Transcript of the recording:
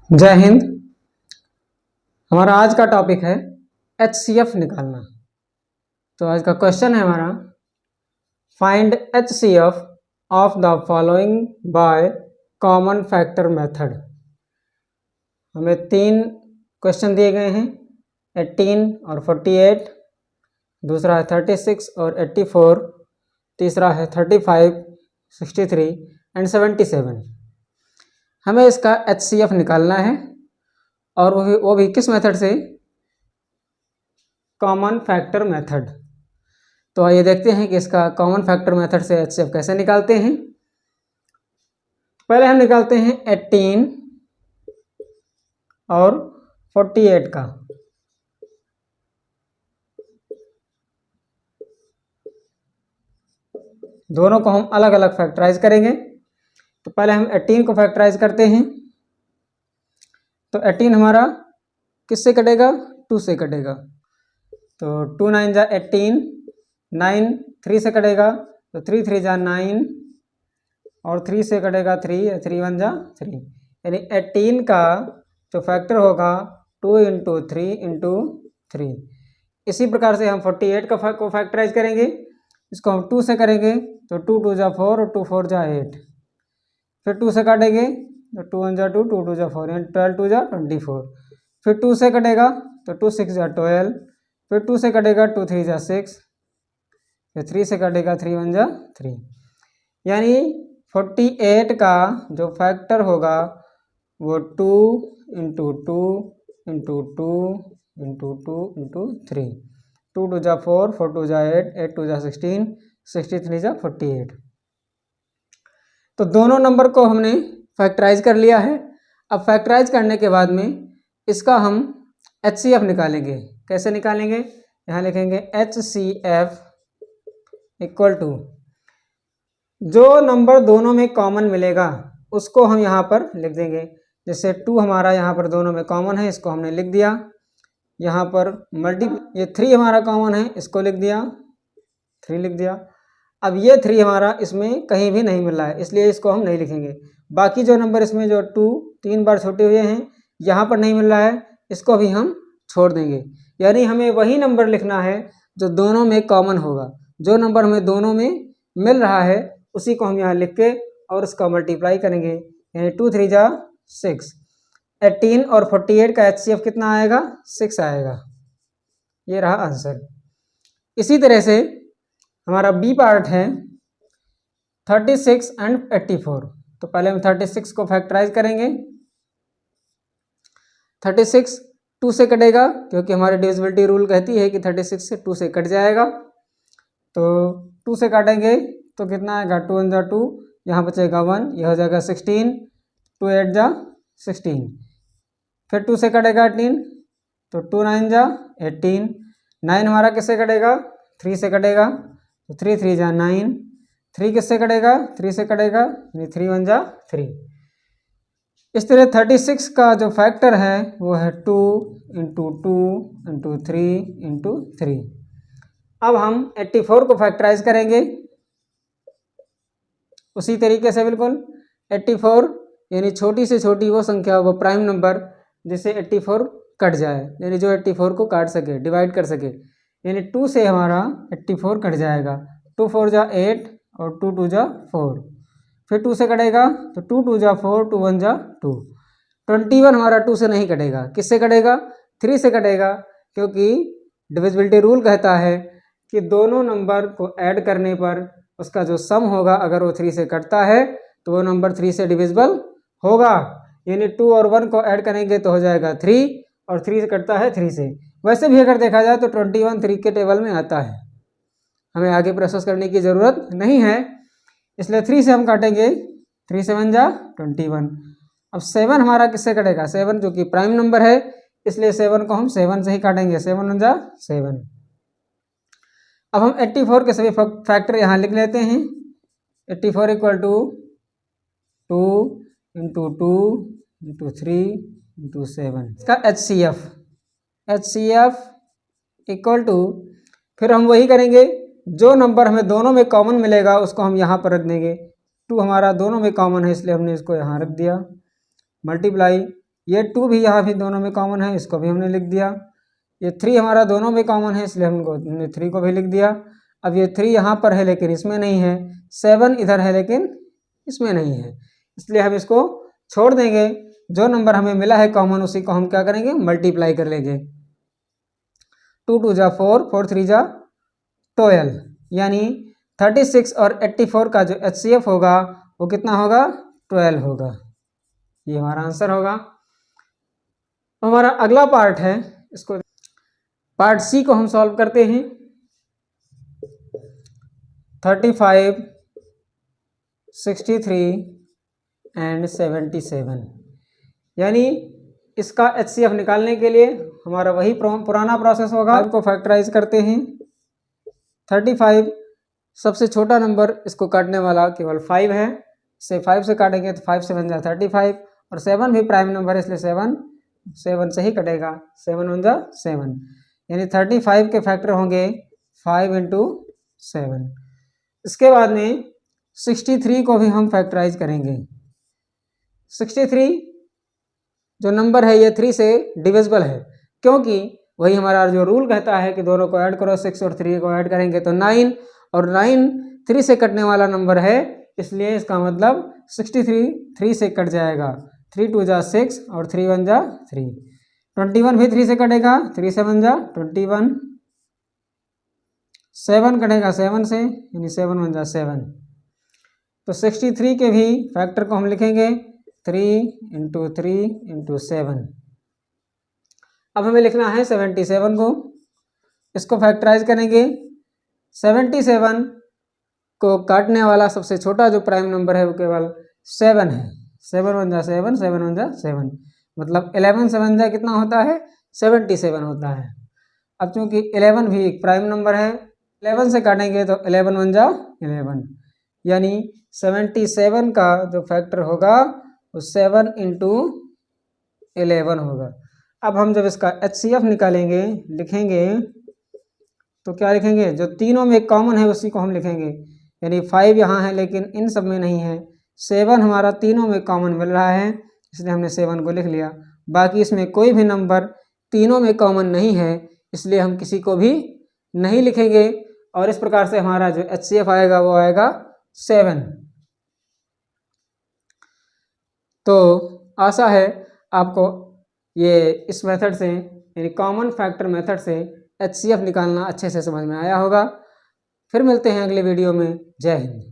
जय हिंद। हमारा आज का टॉपिक है HCF निकालना। तो आज का क्वेश्चन है हमारा, find HCF of the following by common factor method. हमें 3 क्वेश्चन दिए गए हैं, 18 और 48, दूसरा है 36 और 84, तीसरा है 35, 63 एंड 77। हमें इसका HCF निकालना है और वो भी किस मेथड से? Common factor method. तो आइए देखते हैं कि इसका कॉमन फैक्टर मेथड से HCF कैसे निकालते हैं। पहले हम निकालते हैं 18 और 48 का। दोनों को हम अलग अलग फैक्टराइज करेंगे। तो पहले हम 18 को फैक्टराइज करते हैं। तो 18 हमारा किससे कटेगा? 2 से कटेगा। तो 2 9 जा 18, 9 3 से कटेगा, तो 3 3 जा 9 और 3 से कटेगा 3, 3 1 जा 3, यानी 18 का जो फैक्टर होगा 2 × 3 × 3। इसी प्रकार से हम 48 का को फैक्टराइज करेंगे। इसको हम 2 से करेंगे, तो 2 2 जा 4 और 2 4 जा 8। फिर 2 से काटेंगे तो 2 1 जा 2, 2 2 जा 4, यानी 12 2 जा 24। फिर 2 से कटेगा तो 2 6 जा 12। फिर 2 से कटेगा 2 3 जा 6। फिर 3 से कटेगा 3 1 जा 3। यानी 48 का जो फैक्टर होगा वो 2 × 2 × 2 × 2 × 3। 2 2 जा 4, 4 2 जा 8, 8 2 जा 16, 63 जा 48। तो दोनों नंबर को हमने फैक्टराइज कर लिया है। अब फैक्टराइज करने के बाद में इसका हम HCF निकालेंगे। कैसे निकालेंगे? यहाँ लिखेंगे HCF इक्वल टू, जो नंबर दोनों में कॉमन मिलेगा उसको हम यहाँ पर लिख देंगे। जैसे 2 हमारा यहाँ पर दोनों में कॉमन है, इसको हमने लिख दिया। यहाँ पर ये 3 हमारा कॉमन है, इसको लिख दिया, 3 लिख दिया। अब ये 3 हमारा इसमें कहीं भी नहीं मिल रहा है, इसलिए इसको हम नहीं लिखेंगे। बाकी जो नंबर इसमें जो 2 3 बार छोटे हुए हैं, यहाँ पर नहीं मिल रहा है, इसको भी हम छोड़ देंगे। यानी हमें वही नंबर लिखना है जो दोनों में कॉमन होगा। जो नंबर हमें दोनों में मिल रहा है उसी को हम यहाँ लिख के और उसका मल्टीप्लाई करेंगे, यानी 2 3 जा 6। 18 और 48 का HCF कितना आएगा? 6 आएगा। ये रहा आंसर। इसी तरह से हमारा बी पार्ट है 36 एंड 84। तो पहले हम 36 को फैक्टराइज करेंगे। 36 2 से कटेगा, क्योंकि हमारी डिविजिबिलिटी रूल कहती है कि 36 से 2 से कट जाएगा। तो 2 से काटेंगे तो कितना आएगा? 2 1 जा 2, यहाँ बचेगा 1, यह हो जाएगा 16, 2 8 जा 16। फिर 2 से कटेगा 18, तो 2 9 जा 18। 9 हमारा किससे कटेगा? 3 से कटेगा, तो 3 3 जा 9। 3 किससे कटेगा? 3 से कटेगा, यानी 3 1 जा 3। इस तरह 36 का जो फैक्टर है वो है 2 × 2 × 3 × 3। अब हम 84 को फैक्टराइज करेंगे उसी तरीके से बिल्कुल। 84 यानी छोटी से छोटी वो संख्या, वो प्राइम नंबर जिससे 84 कट जाए, यानी जो 84 को काट सके, डिवाइड कर सके। यानी 2 से हमारा 84 कट जाएगा। 2 4 जा 8 और 2 2 जा 4। फिर 2 से कटेगा तो 2 2 जा 4, 2 1 जा 2। 21 हमारा 2 से नहीं कटेगा, किससे कटेगा? 3 से कटेगा, क्योंकि डिविजिबिलिटी रूल कहता है कि दोनों नंबर को ऐड करने पर उसका जो सम होगा, अगर वो 3 से कटता है तो वो नंबर 3 से डिविजिबल होगा। यानी 2 और 1 को ऐड करेंगे तो हो जाएगा 3, और 3 से कटता है 3 से। वैसे भी अगर देखा जाए तो 21 3 के टेबल में आता है, हमें आगे प्रोसेस करने की ज़रूरत नहीं है, इसलिए 3 से हम काटेंगे। 3 7 जा 21। अब 7 हमारा किससे कटेगा? 7 जो कि प्राइम नंबर है, इसलिए 7 को हम 7 से ही काटेंगे। 7 1 जा 7। अब हम 84 के सभी फैक्टर यहाँ लिख लेते हैं। 84 इक्वल टू 2 × 2 × 3 × 7। इसका HCF इक्वल टू, फिर हम वही करेंगे, जो नंबर हमें दोनों में कॉमन मिलेगा उसको हम यहाँ पर रख देंगे। 2 हमारा दोनों में कॉमन है, इसलिए हमने इसको यहाँ रख दिया। मल्टीप्लाई ये 2 भी यहाँ भी दोनों में कॉमन है, इसको भी हमने लिख दिया। ये 3 हमारा दोनों में कॉमन है, इसलिए हमने 3 को भी लिख दिया। अब ये 3 यहाँ पर है लेकिन इसमें नहीं है, 7 इधर है लेकिन इसमें नहीं है, इसलिए हम इसको छोड़ देंगे। जो नंबर हमें मिला है कॉमन उसी को हम क्या करेंगे, मल्टीप्लाई कर लेंगे। 2 2 जा 4, 4 3 जा 12, यानी 36 और 84 का जो HCF होगा वो कितना होगा, 12 होगा। ये हमारा आंसर होगा। हमारा अगला पार्ट है, इसको पार्ट सी को हम सॉल्व करते हैं। 35, 63 एंड 77, यानी इसका HCF निकालने के लिए हमारा वही पुराना प्रोसेस होगा। इसको फैक्टराइज करते हैं। 35 सबसे छोटा नंबर, इसको काटने वाला केवल 5 है, इसे 5 से काटेंगे तो 5 से बन जाए 35, और 7 भी प्राइम नंबर है इसलिए 7 से ही कटेगा, 7 बन जा 7, यानी 35 के फैक्टर होंगे 5 × 7। इसके बाद में 63 को भी हम फैक्टराइज करेंगे। 63 जो नंबर है ये 3 से डिविजिबल है, क्योंकि वही हमारा जो रूल कहता है कि दोनों को ऐड करो, 6 और 3 को ऐड करेंगे तो 9, और 9 3 से कटने वाला नंबर है, इसलिए इसका मतलब 63 3 से कट जाएगा। 3 2 जा 6 और 3 1 जा 3। 21 भी 3 से कटेगा, 3 से बन जा 21। 7 कटेगा 7 से, यानी 7 बन जा 7। तो 63 के भी फैक्टर को हम लिखेंगे 3 × 3 × 7। अब हमें लिखना है 77 को, इसको फैक्टराइज करेंगे। 77 को काटने वाला सबसे छोटा जो प्राइम नंबर है वो केवल 7 है। 7 बन जा 7, 7 बन जा 7, मतलब 11 से बन जा कितना होता है, 77 होता है। अब चूंकि 11 भी एक प्राइम नंबर है, 11 से काटेंगे तो 11 बन जा 11, यानी 77 का जो फैक्टर होगा वो 7 × 11 होगा। अब हम जब इसका HCF निकालेंगे, लिखेंगे तो क्या लिखेंगे, जो तीनों में कॉमन है उसी को हम लिखेंगे, यानी 5 यहाँ है लेकिन इन सब में नहीं है। 7 हमारा तीनों में कॉमन मिल रहा है, इसलिए हमने 7 को लिख लिया। बाकी इसमें कोई भी नंबर तीनों में कॉमन नहीं है, इसलिए हम किसी को भी नहीं लिखेंगे, और इस प्रकार से हमारा जो HCF आएगा वो आएगा 7। तो आशा है आपको ये इस मेथड से, यानी कॉमन फैक्टर मेथड से HCF निकालना अच्छे से समझ में आया होगा। फिर मिलते हैं अगले वीडियो में। जय हिंद।